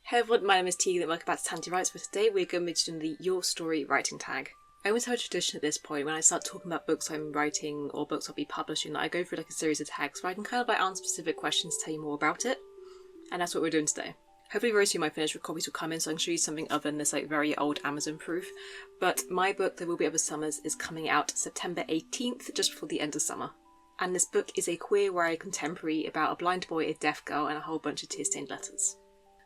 Hey everyone, my name is Tegan and welcome back to TandeWrites. For today we're going to be doing the Your Story writing tag. I always have a tradition at this point when I start talking about books I'm writing or books I'll be publishing that I go through like a series of tags where I can kind of like answer specific questions to tell you more about it. And that's what we're doing today. Hopefully very soon my finished copies will come in, so I can show you something other than this like very old Amazon proof. But my book, There Will Be Other Summers, is coming out September 18th, just before the end of summer. And this book is a queer YA contemporary about a blind boy, a deaf girl, and a whole bunch of tear-stained letters.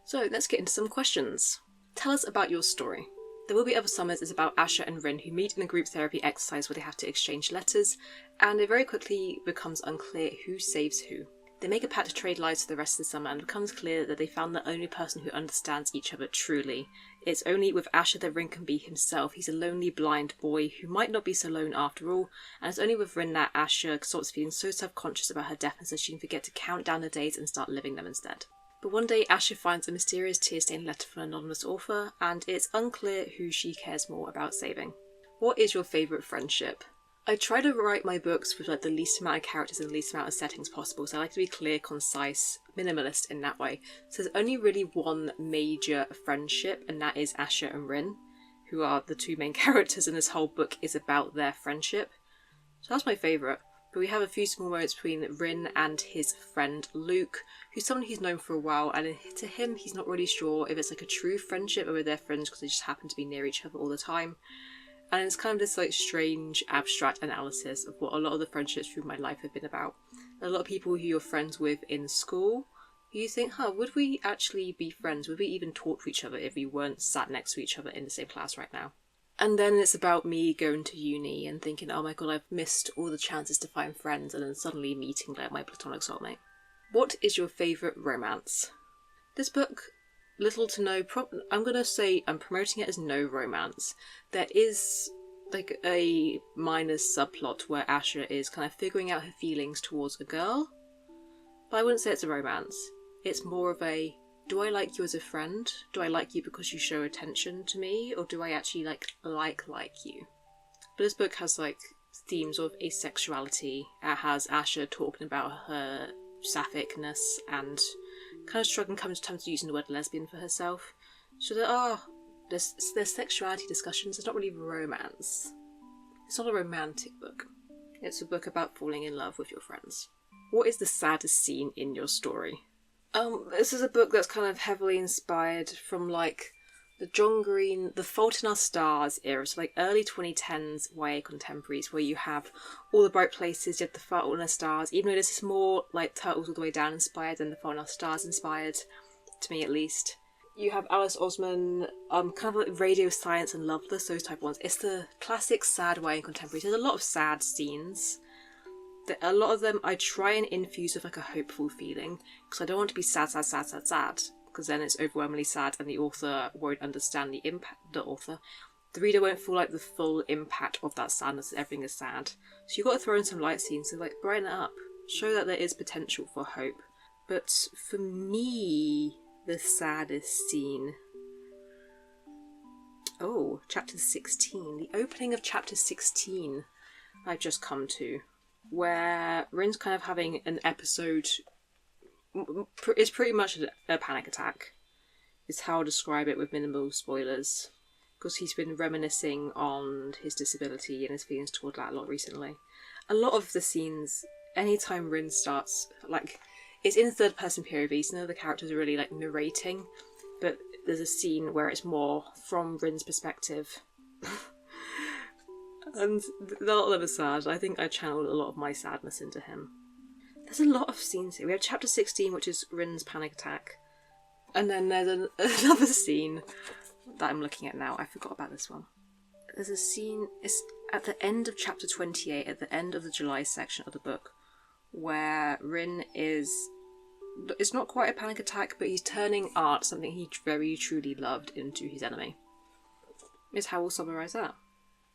So let's get into some questions. Tell us about your story. There Will Be Other Summers is about Asher and Rin, who meet in a group therapy exercise where they have to exchange letters, and it very quickly becomes unclear who saves who. They make a pact to trade lives for the rest of the summer, and it becomes clear that they found the only person who understands each other truly. It's only with Asher that Rin can be himself. He's a lonely blind boy who might not be so lone after all, and it's only with Rin that Asher stops feeling so self-conscious about her deafness that she can forget to count down the days and start living them instead. But one day Asher finds a mysterious tear-stained letter from an anonymous author, and it's unclear who she cares more about saving. What is your favourite friendship? I try to write my books with like the least amount of characters and the least amount of settings possible, so I like to be clear, concise, minimalist in that way. So there's only really one major friendship, and that is Asher and Rin, who are the two main characters, and this whole book is about their friendship. So that's my favourite. But we have a few small moments between Rin and his friend Luke, who's someone he's known for a while, and to him he's not really sure if it's like a true friendship or if they're friends because they just happen to be near each other all the time. And it's kind of this like strange abstract analysis of what a lot of the friendships through my life have been about. A lot of people who you're friends with in school, you think, would we actually be friends? Would we even talk to each other if we weren't sat next to each other in the same class right now? And then it's about me going to uni and thinking, oh my god, I've missed all the chances to find friends, and then suddenly meeting like my platonic soulmate. What is your favourite romance? This book, little to no, I'm going to say I'm promoting it as no romance. There is like a minor subplot where Asher is kind of figuring out her feelings towards a girl, but I wouldn't say it's a romance. It's more of a, do I like you as a friend? Do I like you because you show attention to me? Or do I actually like you? But this book has like themes of asexuality. It has Asher talking about her sapphicness and kind of struggling coming to terms with using the word lesbian for herself. So there's sexuality discussions. It's not really romance. It's not a romantic book. It's a book about falling in love with your friends. What is the saddest scene in your story? This is a book that's kind of heavily inspired from like the John Green, The Fault in Our Stars era, so like early 2010s YA contemporaries, where you have all the bright places, you have The Fault in Our Stars, even though this is more like Turtles All the Way Down inspired than The Fault in Our Stars inspired, to me at least. You have Alice Osman, kind of like Radio Silence and Loveless, those type of ones. It's the classic sad YA contemporaries. There's a lot of sad scenes. A lot of them I try and infuse with like a hopeful feeling, because I don't want to be sad, because then it's overwhelmingly sad and the author won't understand the impact. The reader won't feel like the full impact of that sadness, that everything is sad. So you've got to throw in some light scenes to like brighten it up, show that there is potential for hope. But for me, the saddest scene, chapter 16, the opening of chapter 16 I've just come to, where Rin's kind of having an episode. It's pretty much a panic attack, is how I'll describe it with minimal spoilers, because he's been reminiscing on his disability and his feelings toward that a lot recently. A lot of the scenes, anytime Rin starts, like, it's in third person POV, so none of the characters are really like narrating, but there's a scene where it's more from Rin's perspective. And a lot of them are sad. I think I channeled a lot of my sadness into him. There's a lot of scenes here. We have chapter 16, which is Rin's panic attack. And then there's another scene that I'm looking at now. I forgot about this one. There's a scene, it's at the end of chapter 28, at the end of the July section of the book, where Rin is, it's not quite a panic attack, but he's turning art, something he very truly loved, into his enemy. Is how we'll summarise that.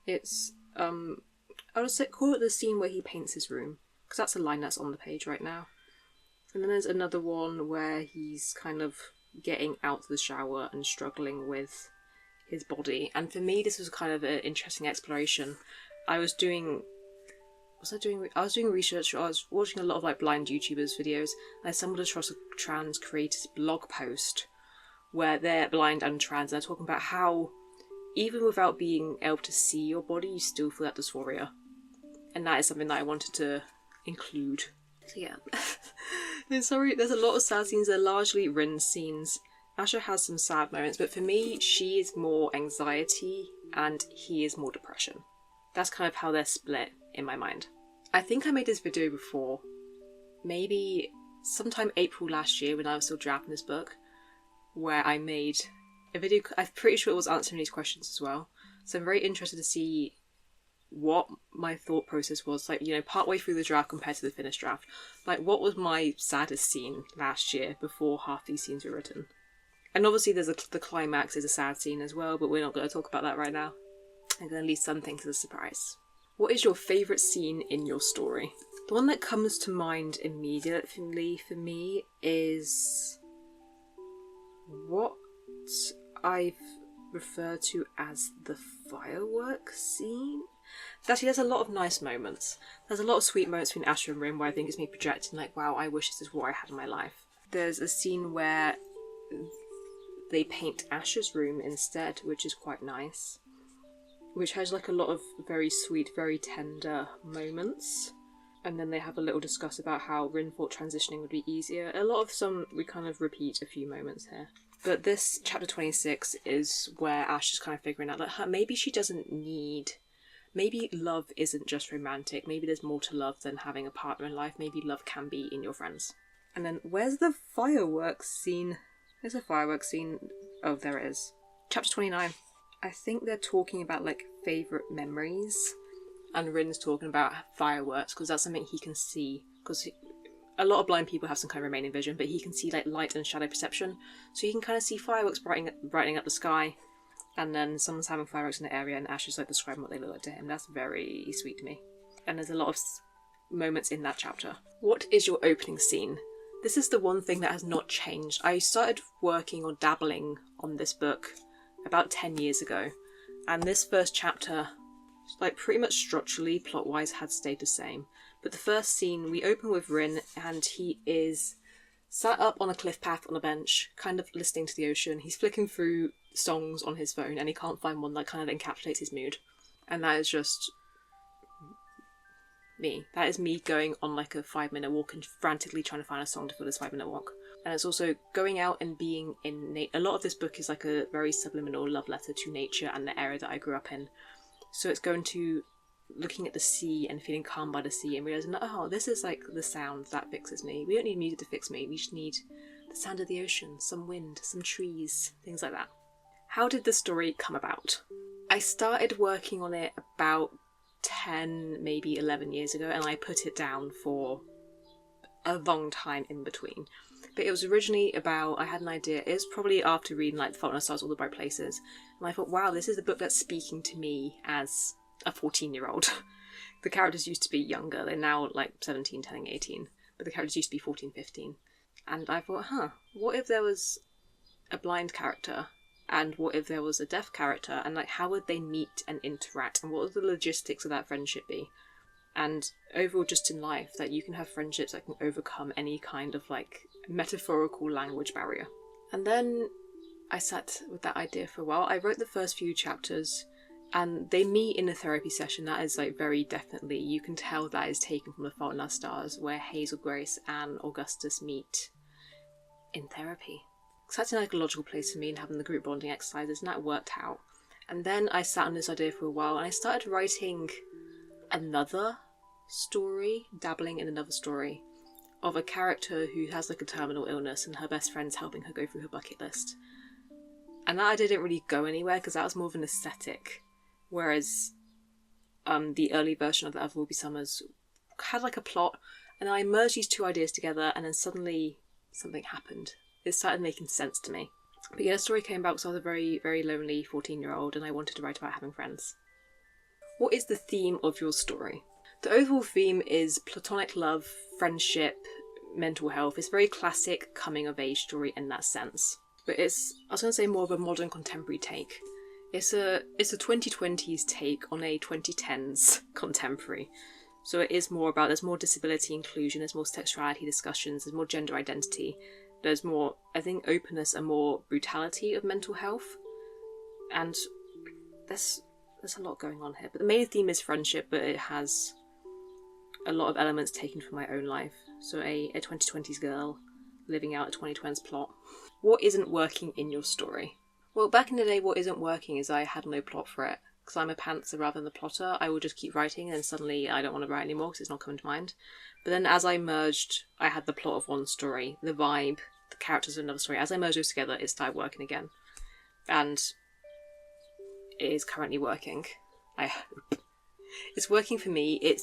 It's, I'll just call it the scene where he paints his room, because that's a line that's on the page right now. And then there's another one where he's kind of getting out of the shower and struggling with his body. And for me, this was kind of an interesting exploration. I was doing research. I was watching a lot of like blind YouTubers videos, and I stumbled across a trans creator's blog post where they're blind and trans, and they're talking about how even without being able to see your body, you still feel that dysphoria. And that is something that I wanted to include. So yeah. Sorry, there's a lot of sad scenes. They're largely Rin scenes. Asher has some sad moments, but for me, she is more anxiety and he is more depression. That's kind of how they're split in my mind. I think I made this video before, maybe sometime April last year when I was still drafting this book, where I made a video. I'm pretty sure it was answering these questions as well. So I'm very interested to see what my thought process was, like, you know, partway through the draft compared to the finished draft. Like, what was my saddest scene last year before half these scenes were written? And obviously the climax is a sad scene as well, but we're not going to talk about that right now. I'm going to leave some things as a surprise. What is your favourite scene in your story? The one that comes to mind immediately for me is what I've referred to as the fireworks scene. Actually, there's a lot of nice moments. There's a lot of sweet moments between Asher and Rin where I think it's me projecting, like, wow, I wish this is what I had in my life. There's a scene where they paint Asher's room instead, which is quite nice, which has like a lot of very sweet, very tender moments. And then they have a little discuss about how Rin thought transitioning would be easier. A lot of some, we kind of repeat a few moments here. But this chapter 26 is where Ash is kind of figuring out that maybe she doesn't need, maybe love isn't just romantic. Maybe there's more to love than having a partner in life. Maybe love can be in your friends. And then where's the fireworks scene? There's a fireworks scene. Oh, there it is. Chapter 29. I think they're talking about like favourite memories. And Rin's talking about fireworks because that's something he can see. Because a lot of blind people have some kind of remaining vision, but he can see like light and shadow perception. So you can kind of see fireworks brightening up the sky. And then someone's having fireworks in the area and Ash is like describing what they look like to him. That's very sweet to me. And there's a lot of moments in that chapter. What is your opening scene? This is the one thing that has not changed. I started working or dabbling on this book about 10 years ago. And this first chapter, like pretty much structurally, plot-wise, had stayed the same. But the first scene, we open with Rin and he is sat up on a cliff path on a bench, kind of listening to the ocean. He's flicking through songs on his phone and he can't find one that kind of encapsulates his mood. And that is just me. That is me going on like a 5-minute walk and frantically trying to find a song to fill this 5-minute walk. And it's also going out and being in nature. A lot of this book is like a very subliminal love letter to nature and the area that I grew up in. So it's going to looking at the sea and feeling calm by the sea and realising, oh, this is like the sound that fixes me. We don't need music to fix me. We just need the sound of the ocean, some wind, some trees, things like that. How did the story come about? I started working on it about 10, maybe 11 years ago, and I put it down for a long time in between. But it was originally about, I had an idea, it was probably after reading like The Fault in Our Stars, All the Bright Places, and I thought, wow, this is a book that's speaking to me as a 14-year-old. The characters used to be younger, they're now like 17, turning 18, but the characters used to be 14, 15. And I thought, what if there was a blind character, and what if there was a deaf character, and like how would they meet and interact, and what would the logistics of that friendship be? And overall, just in life, that you can have friendships that can overcome any kind of like metaphorical language barrier. And then I sat with that idea for a while. I wrote the first few chapters and they meet in a therapy session. That is like very definitely, you can tell that is taken from The Fault in Our Stars, where Hazel, Grace and Augustus meet in therapy. So that's an ecological place for me, and having the group bonding exercises, and that worked out. And then I sat on this idea for a while and I started writing another story, dabbling in another story, of a character who has like a terminal illness and her best friend's helping her go through her bucket list. And that idea didn't really go anywhere because that was more of an aesthetic, whereas the early version of The Other Will Be Summers had like a plot, and I merged these two ideas together and then suddenly something happened. It started making sense to me. But yeah, the story came about because I was a very, very lonely 14-year-old and I wanted to write about having friends. What is the theme of your story? The overall theme is platonic love, friendship, mental health. It's a very classic coming-of-age story in that sense. But it's, I was going to say, more of a modern contemporary take. It's a 2020s take on a 2010s contemporary. So it is more about, there's more disability inclusion, there's more sexuality discussions, there's more gender identity. There's more, I think, openness and more brutality of mental health. And there's a lot going on here. But the main theme is friendship, but it has a lot of elements taken from my own life. So a 2020s girl living out a 2020s plot. What isn't working in your story? Well, back in the day, what isn't working is I had no plot for it. Because I'm a pantser rather than the plotter, I will just keep writing and suddenly I don't want to write anymore because it's not coming to mind. But then as I merged, I had the plot of one story, the vibe, the characters of another story. As I merged those together, it started working again. And it is currently working. I hope. It's working for me. It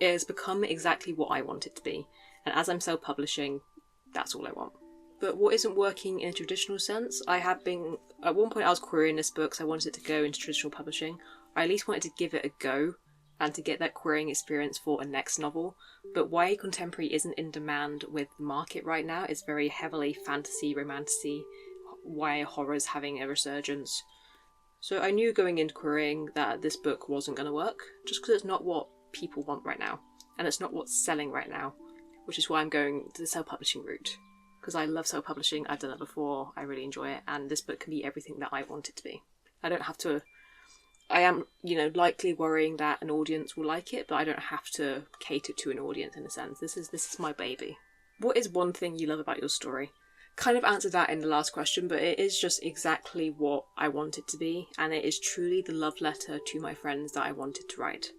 has become exactly what I want it to be. And as I'm self-publishing, that's all I want. But what isn't working in a traditional sense, I have been, at one point I was querying this book because I wanted it to go into traditional publishing. I at least wanted to give it a go and to get that querying experience for a next novel. But YA contemporary isn't in demand with the market right now. It's very heavily fantasy, romantasy, YA horrors having a resurgence. So I knew going into querying that this book wasn't going to work, just because it's not what people want right now. And it's not what's selling right now, which is why I'm going to the self-publishing route. Because I love self-publishing, I've done it before, I really enjoy it, and this book can be everything that I want it to be. I don't have to... I am, likely worrying that an audience will like it, but I don't have to cater to an audience in a sense. This is my baby. What is one thing you love about your story? Kind of answered that in the last question, but it is just exactly what I want it to be, and it is truly the love letter to my friends that I wanted to write.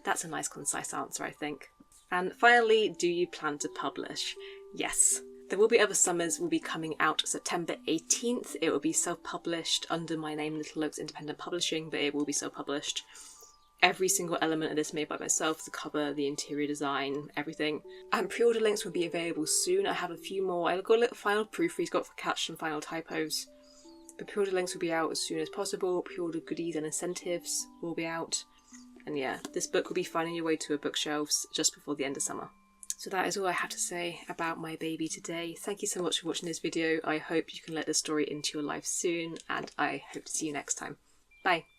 That's a nice, concise answer, I think. And finally, do you plan to publish? Yes. There will be other summers will be coming out September 18th. It will be self-published under my name, Little Oaks Independent Publishing, but it will be self-published. Every single element of this made by myself, the cover, the interior design, everything. And pre-order links will be available soon. I have a few more. I've got a little final proofreads, got to catch some final typos. The pre-order links will be out as soon as possible. Pre-order goodies and incentives will be out. And yeah, this book will be finding your way to a bookshelves just before the end of summer. So that is all I have to say about my baby today. Thank you so much for watching this video. I hope you can let this story into your life soon, and I hope to see you next time. Bye!